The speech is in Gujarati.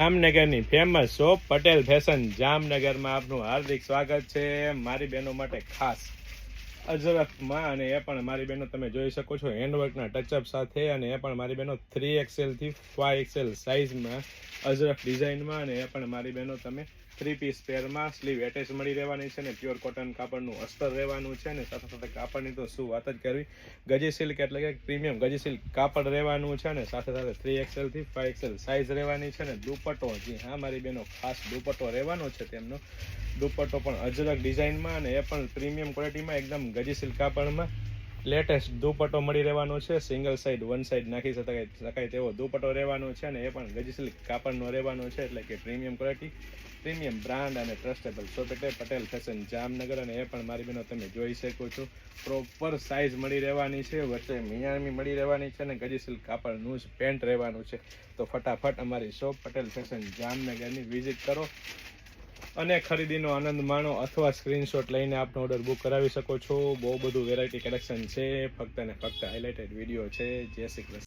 જામનગરની ફેમસ શોપ પટેલ ફેશન જામનગરમાં આપનું હાર્દિક સ્વાગત છે। મારી બહેનો માટે ખાસ અજરકમાં, અને એ પણ મારી બહેનો તમે જોઈ શકો છો હેન્ડવર્કના ટચઅપ સાથે, અને એ પણ મારી બહેનો 3XL થી 5XL સાઇઝમાં અજરક ડિઝાઇનમાં, અને એ પણ મારી બહેનો તમે 3 પીસ પેરમાં સ્લીવ એટેચ મળી રહેવાની છે, ને પ્યોર કોટન કાપડનું અસ્તર રહેવાનું છે, ને સાથે સાથે કાપડની તો શું વાત જ કરવી, ગજી સિલ્ક એટલે કે પ્રીમિયમ ગજી સિલ્ક કાપડ રહેવાનું છે, ને સાથે સાથે 3XL થી 5XL સાઇઝ રહેવાની છે, ને દુપટ્ટો, જી હા મારી બહેનો ખાસ દુપટ્ટો રહેવાનો છે તેમનો, દુપટ્ટો પણ અજરક ડિઝાઇનમાં, અને એ પણ પ્રીમિયમ ક્વોલિટીમાં એકદમ ગજી સિલ્ક કાપડમાં લેટેસ્ટ દુપટ્ટો મળી રહેવાનો છે। સિંગલ સાઈડ વન સાઈડ નાખી શકાય તેવો દુપટ્ટો રહેવાનો છે, અને એ પણ ગજી સિલ્ક કાપડનો રહેવાનો છે, એટલે કે પ્રીમિયમ ક્વોલિટી, પ્રીમિયમ બ્રાન્ડ અને ટ્રસ્ટેબલ શોપ એટલે પટેલ ફેશન જામનગર। અને એ પણ મારી બહેનો તમે જોઈ શકો છો પ્રોપર સાઇઝ મળી રહેવાની છે, વચ્ચે મિયામી મળી રહેવાની છે, અને ગજી સિલ્ક કાપડનું જ પેન્ટ રહેવાનું છે। તો ફટાફટ અમારી શોપ પટેલ ફેશન જામનગરની વિઝિટ કરો અને ખરીદીનો આનંદ માણો, અથવા સ્ક્રીનશોટ લઈને આપનો ઓર્ડર બુક કરાવી શકો છો। બહુ બધું વેરાયટી કલેક્શન છે, ફક્ત ને ફક્ત હાઇલાઇટેડ વિડીયો છે। જય શ્રી કૃષ્ણ।